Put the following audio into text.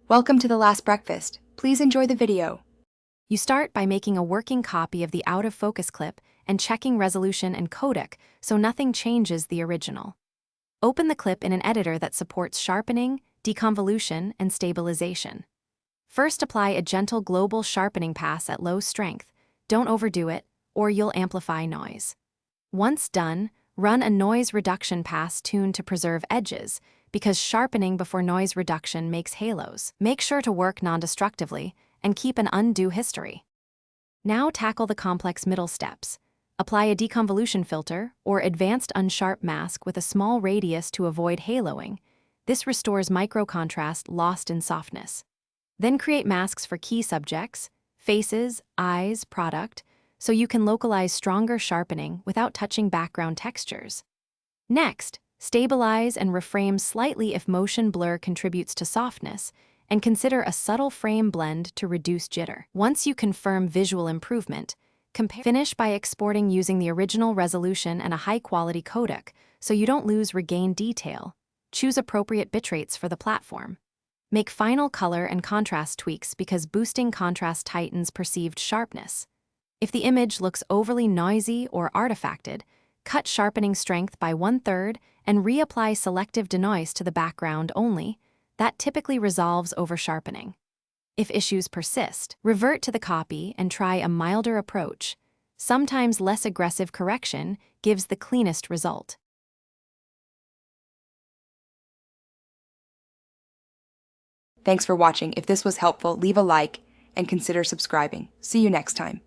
Welcome to The Last Breakfast. Please enjoy the video. You start by making a working copy of the out-of-focus clip and checking resolution and codec so nothing changes the original. Open the clip in an editor that supports sharpening, deconvolution, and stabilization. First, apply a gentle global sharpening pass at low strength. Don't overdo it, or you'll amplify noise. Once done, run a noise reduction pass tuned to preserve edges, because sharpening before noise reduction makes halos. Make sure to work non-destructively and keep an undo history. Now tackle the complex middle steps. Apply a deconvolution filter or advanced unsharp mask with a small radius to avoid haloing. This restores microcontrast lost in softness. Then create masks for key subjects, faces, eyes, product, so you can localize stronger sharpening without touching background textures. Next, stabilize and reframe slightly if motion blur contributes to softness, and consider a subtle frame blend to reduce jitter. Once you confirm visual improvement, finish by exporting using the original resolution and a high-quality codec so you don't lose regained detail. Choose appropriate bitrates for the platform. Make final color and contrast tweaks because boosting contrast tightens perceived sharpness. If the image looks overly noisy or artifacted, cut sharpening strength by 1/3 and reapply selective denoise to the background only. That typically resolves over-sharpening. If issues persist, revert to the copy and try a milder approach. Sometimes less aggressive correction gives the cleanest result. Thanks for watching. If this was helpful, leave a like and consider subscribing. See you next time.